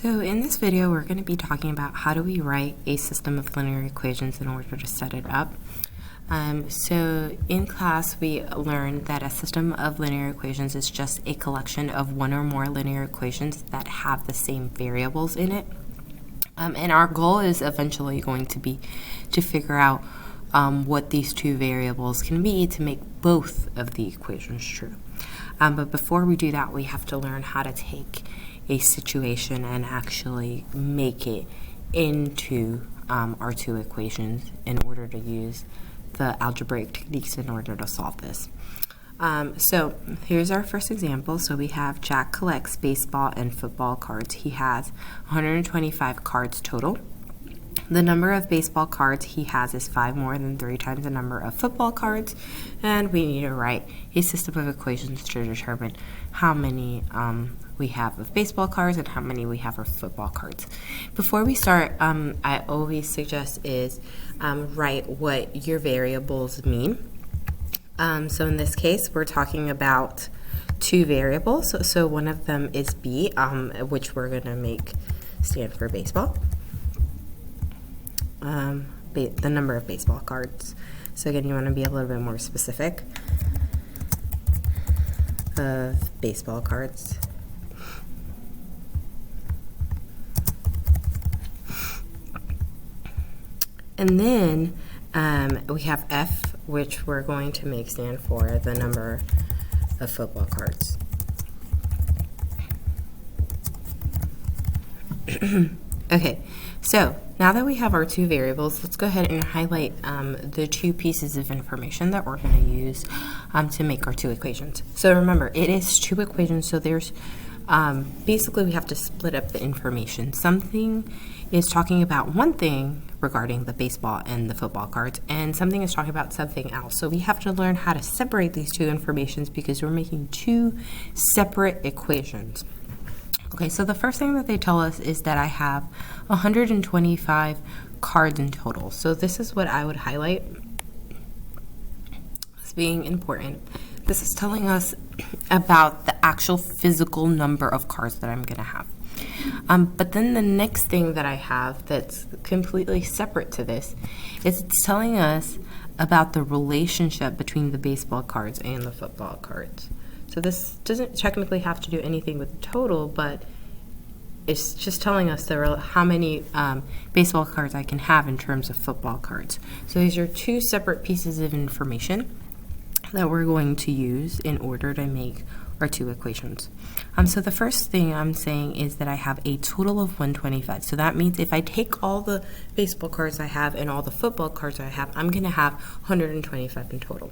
So in this video, we're going to be talking about how do we write a system of linear equations in order to set it up. So in class, we learned that a system of linear equations is just a collection of one or more linear equations that have the same variables in it. And our goal is eventually going to be to figure out what these two variables can be to make both of the equations true. But before we do that, we have to learn how to take a situation and actually make it into our two equations in order to use the algebraic techniques in order to solve this. So here's our first example. So we have Jack collects baseball and football cards. He has 125 cards total. The number of baseball cards he has is 5 more than 3 times the number of football cards, and we need to write a system of equations to determine how many we have of baseball cards and how many we have of football cards. Before we start, I always suggest is write what your variables mean. So in this case, we're talking about two variables. So one of them is B, which we're going to make stand for baseball. The number of baseball cards. So again, you want to be a little bit more specific of baseball cards. And then we have F, which we're going to make stand for the number of football cards. Okay, so now that we have our two variables, let's go ahead and highlight the two pieces of information that we're going to use to make our two equations. So remember, it is two equations, so there's basically we have to split up the information. Something is talking about one thing regarding the baseball and the football cards, and something is talking about something else. So we have to learn how to separate these two informations because we're making two separate equations. Okay, so the first thing that they tell us is that I have 125 cards in total. So this is what I would highlight as being important. This is telling us about the actual physical number of cards that I'm going to have. But then the next thing that I have that's completely separate to this is it's telling us about the relationship between the baseball cards and the football cards. So this doesn't technically have to do anything with the total, but it's just telling us how many baseball cards I can have in terms of football cards. So these are two separate pieces of information that we're going to use in order to make our two equations. So the first thing I'm saying is that I have a total of 125. So that means if I take all the baseball cards I have and all the football cards I have, I'm going to have 125 in total.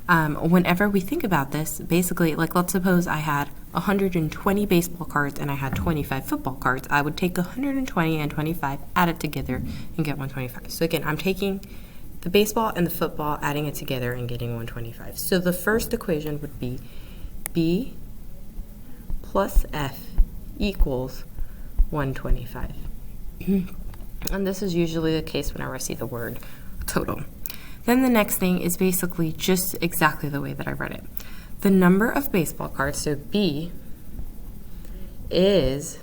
Whenever we think about this, basically, like let's suppose I had 120 baseball cards and I had 25 football cards, I would take 120 and 25, add it together, and get 125. So again, I'm taking the baseball and the football, adding it together, and getting 125. So the first equation would be B plus F equals 125. And this is usually the case whenever I see the word total. Then the next thing is basically just exactly the way that I read it. The number of baseball cards, so B, is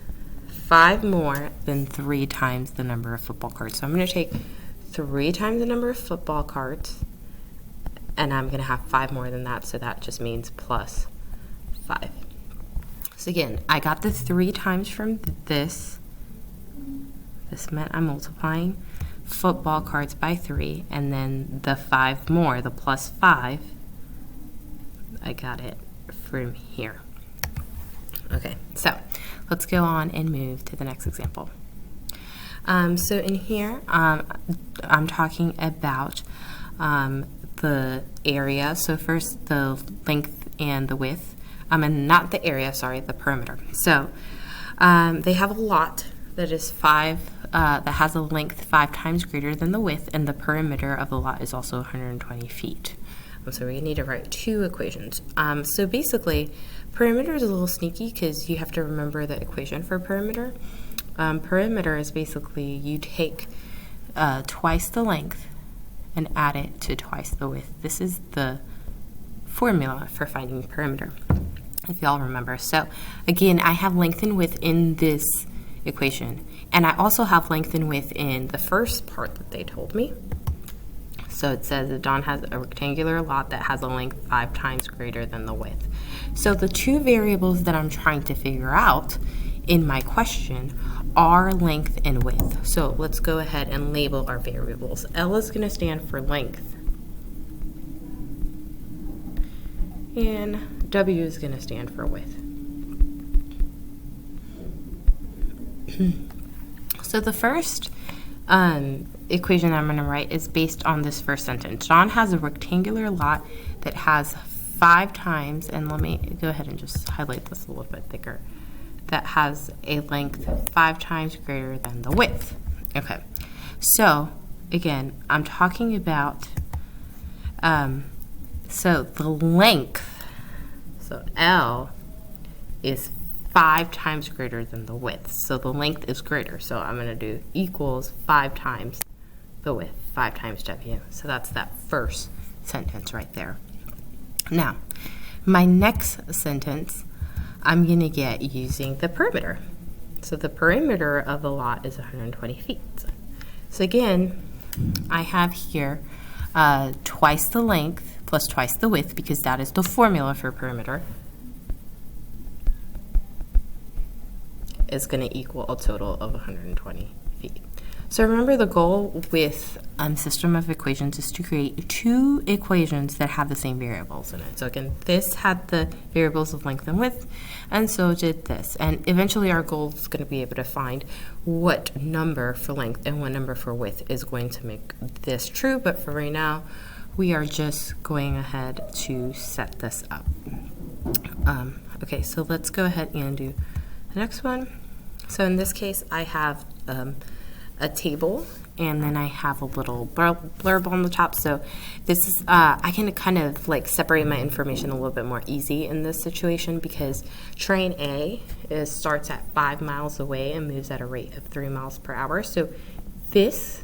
5 more than 3 times the number of football cards. So I'm going to take 3 times the number of football cards, and I'm going to have 5 more than that, so that just means plus 5. So again, I got the 3 times from this. This meant I'm multiplying football cards by 3, and then the 5 more, the plus 5, I got it from here. Okay, so let's go on and move to the next example. So in here, I'm talking about the area. So first the length and the width, and not the area, sorry, the perimeter. So they have a lot that is 5, that has a length 5 times greater than the width, and the perimeter of the lot is also 120 feet. So we need to write two equations. So basically, perimeter is a little sneaky because you have to remember the equation for perimeter. Perimeter is basically you take twice the length and add it to twice the width. This is the formula for finding perimeter, if y'all remember. So again, I have length and width in this equation. And I also have length and width in the first part that they told me. So it says that Don has a rectangular lot that has a length 5 times greater than the width. So the two variables that I'm trying to figure out in my question are length and width. So let's go ahead and label our variables. L is going to stand for length, and W is going to stand for width. So the first equation I'm going to write is based on this first sentence. John has a rectangular lot that has 5 times, and let me go ahead and just highlight this a little bit thicker, that has a length 5 times greater than the width. Okay, so again, I'm talking about, so the length, so L is 5 times greater than the width. So the length is greater. So I'm going to do equals 5 times the width, 5 times W. So that's that first sentence right there. Now, my next sentence, I'm going to get using the perimeter. So the perimeter of the lot is 120 feet. So again, I have here twice the length plus twice the width, because that is the formula for perimeter, is going to equal a total of 120 feet. So remember, the goal with system of equations is to create two equations that have the same variables in it. So again, this had the variables of length and width, and so did this. And eventually our goal is going to be able to find what number for length and what number for width is going to make this true. But for right now, we are just going ahead to set this up. Okay, so let's go ahead and do the next one. So in this case, I have a table, and then I have a little blurb on the top. So this is, I can kind of like separate my information a little bit more easy in this situation, because train A starts at 5 miles away and moves at a rate of 3 miles per hour. So this,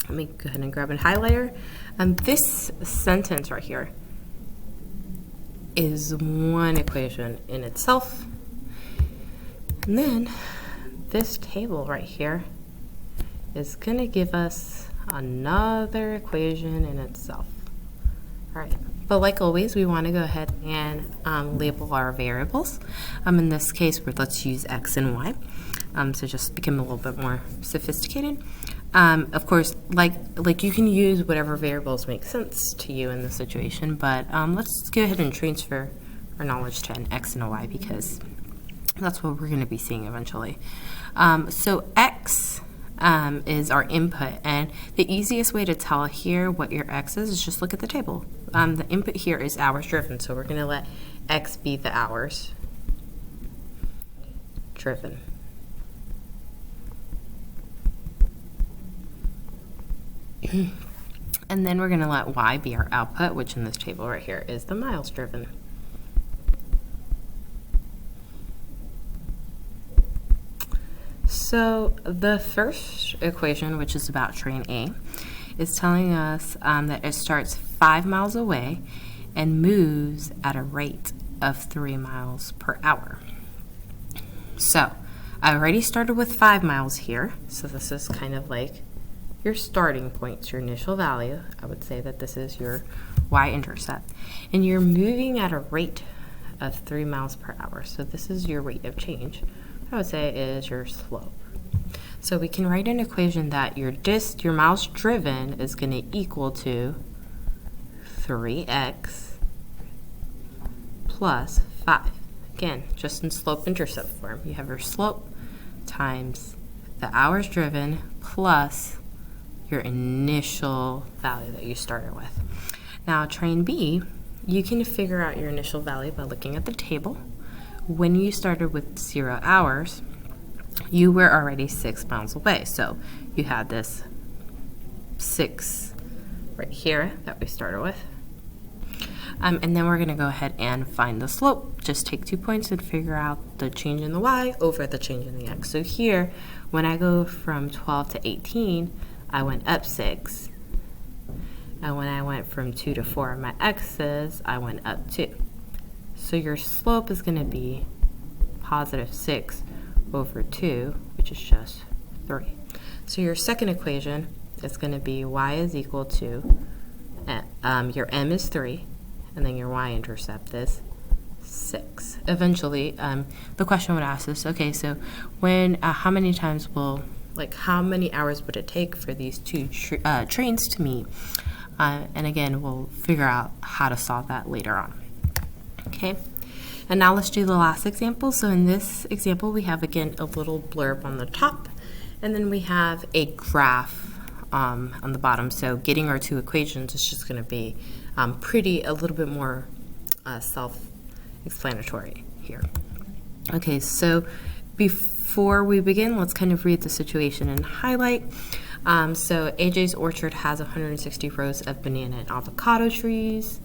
let me go ahead and grab a highlighter. This sentence right here is one equation in itself. And then this table right here is going to give us another equation in itself. All right, but like always, we want to go ahead and label our variables. In this case, let's use X and Y, so just become a little bit more sophisticated. Of course, like you can use whatever variables make sense to you in this situation, but let's go ahead and transfer our knowledge to an X and a Y, because that's what we're going to be seeing eventually. So X is our input, and the easiest way to tell here what your X is just look at the table. The input here is hours driven, so we're going to let X be the hours driven. And then we're going to let Y be our output, which in this table right here is the miles driven. So the first equation, which is about train A, is telling us that it starts 5 miles away and moves at a rate of 3 miles per hour. So I already started with 5 miles here, so this is kind of like your starting point, your initial value. I would say that this is your y-intercept, and you're moving at a rate of 3 miles per hour. So this is your rate of change. I would say is your slope. So we can write an equation that your miles driven is going to equal to 3x plus 5. Again, just in slope-intercept form. You have your slope times the hours driven plus your initial value that you started with. Now, train B, you can figure out your initial value by looking at the table. When you started with 0 hours, you were already 6 miles away. So you had this 6 right here that we started with. And then we're going to go ahead and find the slope. Just take 2 points and figure out the change in the y over the change in the x. So here, when I go from 12 to 18, I went up 6. And when I went from 2 to 4, my x's, I went up 2. So your slope is going to be positive 6 over 2, which is just 3. So your second equation is going to be y is equal to, your m is 3, and then your y-intercept is 6. Eventually, the question would ask us, okay, so when, how many times will, how many hours would it take for these two trains to meet? And again, we'll figure out how to solve that later on. Okay, and now let's do the last example. So in this example, we have, again, a little blurb on the top, and then we have a graph on the bottom. So getting our two equations is just going to be a little bit more self-explanatory here. Okay, so before we begin, let's kind of read the situation and highlight. So AJ's Orchard has 160 rows of banana and avocado trees.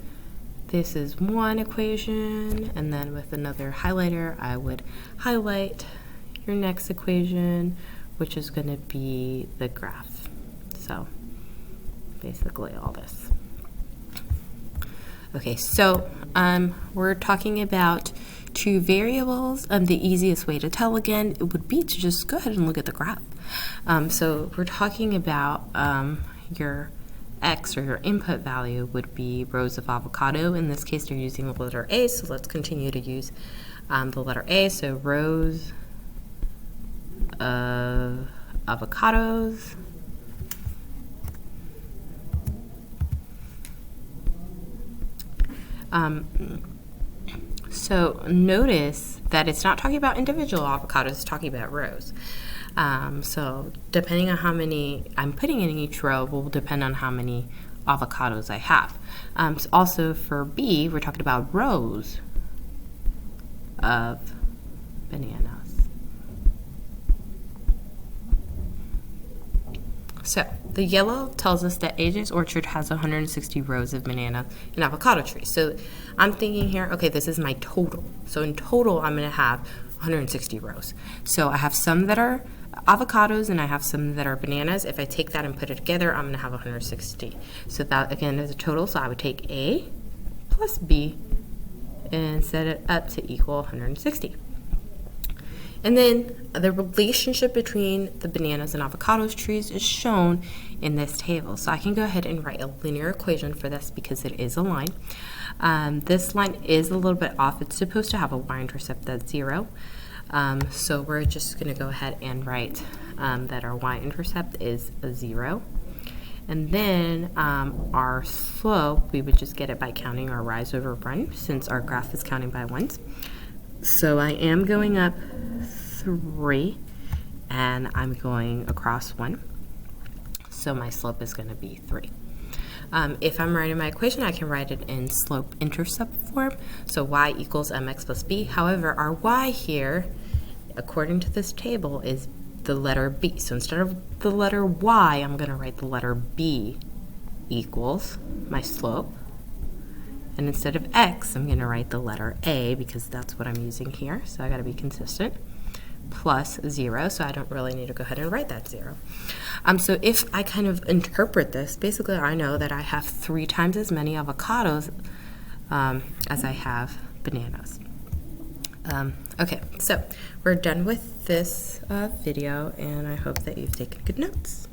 This is one equation, and then with another highlighter, I would highlight your next equation, which is going to be the graph. So basically all this. Okay, so we're talking about two variables. The easiest way to tell, again, it would be to just go ahead and look at the graph. So we're talking about your x, or your input value, would be rows of avocado. In this case, you're using the letter A, so let's continue to use the letter A. So rows of avocados. So notice that it's not talking about individual avocados, it's talking about rows. So depending on how many I'm putting in each row will depend on how many avocados I have. So also for B, we're talking about rows of bananas. So the yellow tells us that AJ's Orchard has 160 rows of banana and avocado trees. So I'm thinking here, okay, this is my total. So in total, I'm going to have 160 rows. So I have some that are avocados and I have some that are bananas. If I take that and put it together, I'm going to have 160. So that, again, is a total. So I would take A plus B and set it up to equal 160. And then the relationship between the bananas and avocados trees is shown in this table. So I can go ahead and write a linear equation for this because it is a line. This line is a little bit off. It's supposed to have a y-intercept that's 0. So we're just going to go ahead and write that our y-intercept is a 0. And then our slope, we would just get it by counting our rise over run, since our graph is counting by ones. So I am going up 3, and I'm going across 1. So my slope is going to be 3. If I'm writing my equation, I can write it in slope-intercept form. So y equals mx plus b. However, our y here, according to this table, is the letter b. So instead of the letter y, I'm going to write the letter b equals my slope. And instead of x, I'm going to write the letter a, because that's what I'm using here. So I got to be consistent. Plus 0, so I don't really need to go ahead and write that 0. So if I kind of interpret this, basically I know that I have 3 times as many avocados as I have bananas. Okay, so we're done with this video, and I hope that you've taken good notes.